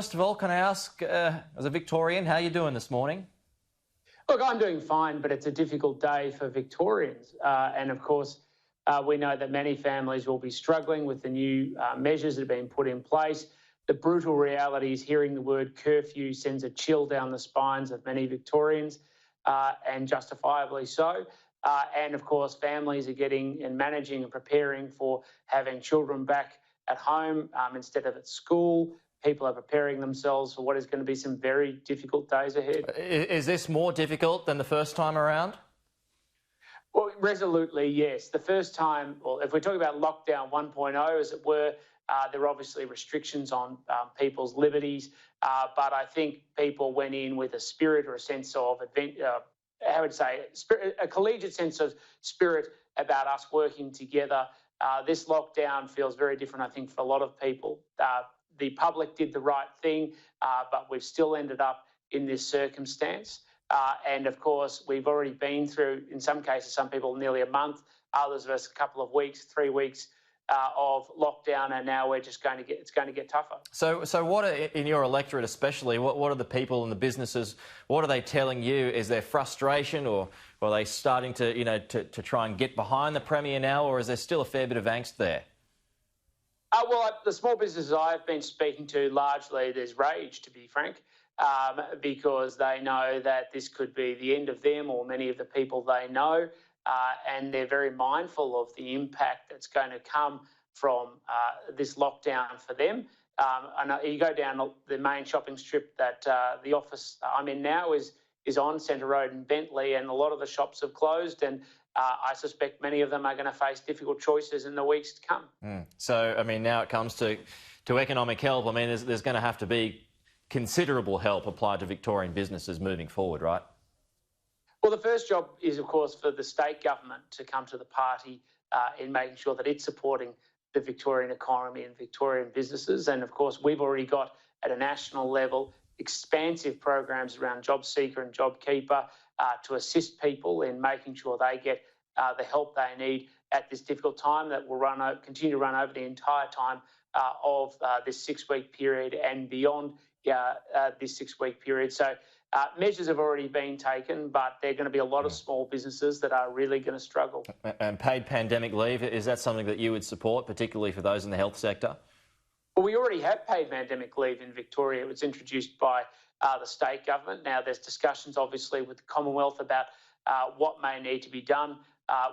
First of all, can I ask, as a Victorian, how are you doing this morning? Look, I'm doing fine, but it's a difficult day for Victorians. And of course, we know that many families will be struggling with the new measures that have been put in place. The brutal reality is hearing the word curfew sends a chill down the spines of many Victorians, and justifiably so. And of course, families are getting and managing and preparing for having children back at home instead of at school. People are preparing themselves for what is going to be some very difficult days ahead. Is this more difficult than the first time around? Well, resolutely, yes. The first time, well, if we're talking about lockdown 1.0, as it were, there were obviously restrictions on people's liberties, but I think people went in with a spirit or a sense of a collegiate sense of spirit about us working together. This lockdown feels very different, I think, for a lot of people. The public did the right thing, but we've still ended up in this circumstance. And of course, we've already been through, in some cases, some people nearly a month, others of us a couple of weeks, 3 weeks of lockdown, and now it's going to get tougher. So what are, in your electorate especially, what are the people and the businesses, what are they telling you? Is there frustration, or are they starting to, to try and get behind the Premier now, or is there still a fair bit of angst there? Well, the small businesses I've been speaking to, largely there's rage, to be frank, because they know that this could be the end of them or many of the people they know, and they're very mindful of the impact that's going to come from this lockdown for them. And you go down the main shopping strip that the office I'm in now is on Centre Road in Bentley, and a lot of the shops have closed, and I suspect many of them are going to face difficult choices in the weeks to come. So, I mean, now it comes to economic help. I mean, there's going to have to be considerable help applied to Victorian businesses moving forward, right? Well, the first job is, of course, for the state government to come to the party in making sure that it's supporting the Victorian economy and Victorian businesses. And, of course, we've already got, at a national level, expansive programs around JobSeeker and JobKeeper to assist people in making sure they get the help they need at this difficult time that will continue to run over the entire time of this 6-week period and beyond this 6-week period. So measures have already been taken, but there are going to be a lot of small businesses that are really going to struggle. And paid pandemic leave, is that something that you would support, particularly for those in the health sector? Well, we already have paid pandemic leave in Victoria. It was introduced by the state government. Now, there's discussions, obviously, with the Commonwealth about what may need to be done,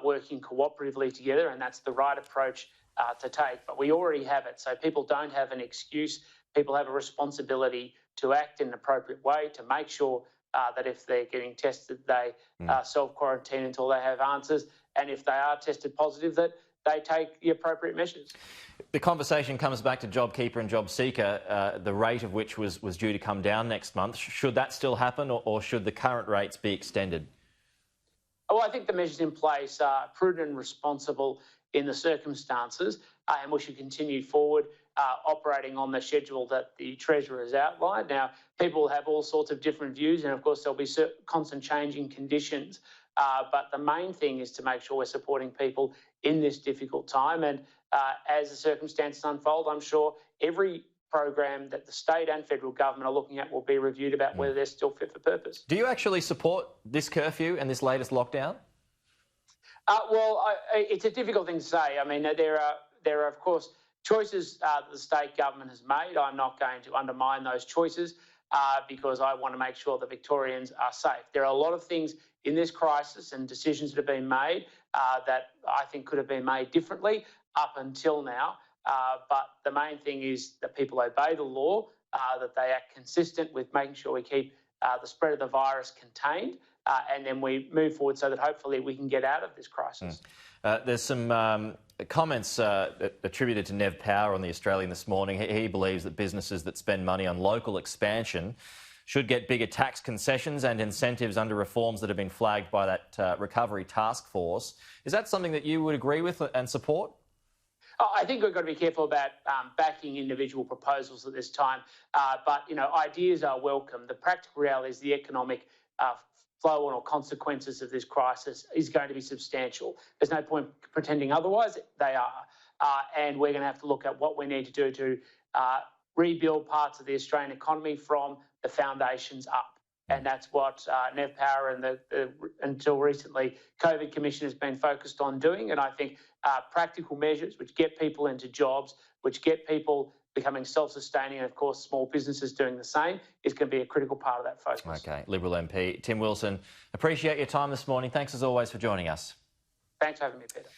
working cooperatively together, and that's the right approach to take. But we already have it, so people don't have an excuse. People have a responsibility to act in an appropriate way, to make sure that if they're getting tested, they self-quarantine until they have answers, and if they are tested positive, that they take the appropriate measures. The conversation comes back to JobKeeper and JobSeeker, the rate of which was due to come down next month. Should that still happen, or should the current rates be extended? Well, I think the measures in place are prudent and responsible in the circumstances, and we should continue forward operating on the schedule that the Treasurer has outlined. Now, people have all sorts of different views, and of course there'll be constant changing conditions, but the main thing is to make sure we're supporting people in this difficult time. And as the circumstances unfold, I'm sure every program that the state and federal government are looking at will be reviewed about whether they're still fit for purpose. Do you actually support this curfew and this latest lockdown? Well, it's a difficult thing to say. I mean, there are of course choices that the state government has made. I'm not going to undermine those choices because I want to make sure that Victorians are safe. There are a lot of things in this crisis and decisions that have been made that I think could have been made differently up until now. But the main thing is that people obey the law, that they act consistent with making sure we keep the spread of the virus contained, and then we move forward so that hopefully we can get out of this crisis. There's some comments attributed to Nev Power on the Australian this morning. He believes that businesses that spend money on local expansion should get bigger tax concessions and incentives under reforms that have been flagged by that recovery task force. Is that something that you would agree with and support? I think we've got to be careful about backing individual proposals at this time, but ideas are welcome. The practical reality is the economic flow on or consequences of this crisis is going to be substantial. There's no point pretending otherwise. They are, and we're going to have to look at what we need to do to rebuild parts of the Australian economy from the foundations up. And that's what Nev Power and the until recently, COVID Commission has been focused on doing. And I think practical measures which get people into jobs, which get people becoming self-sustaining, and of course small businesses doing the same, is going to be a critical part of that focus. Okay, Liberal MP Tim Wilson, appreciate your time this morning. Thanks as always for joining us. Thanks for having me, Peter.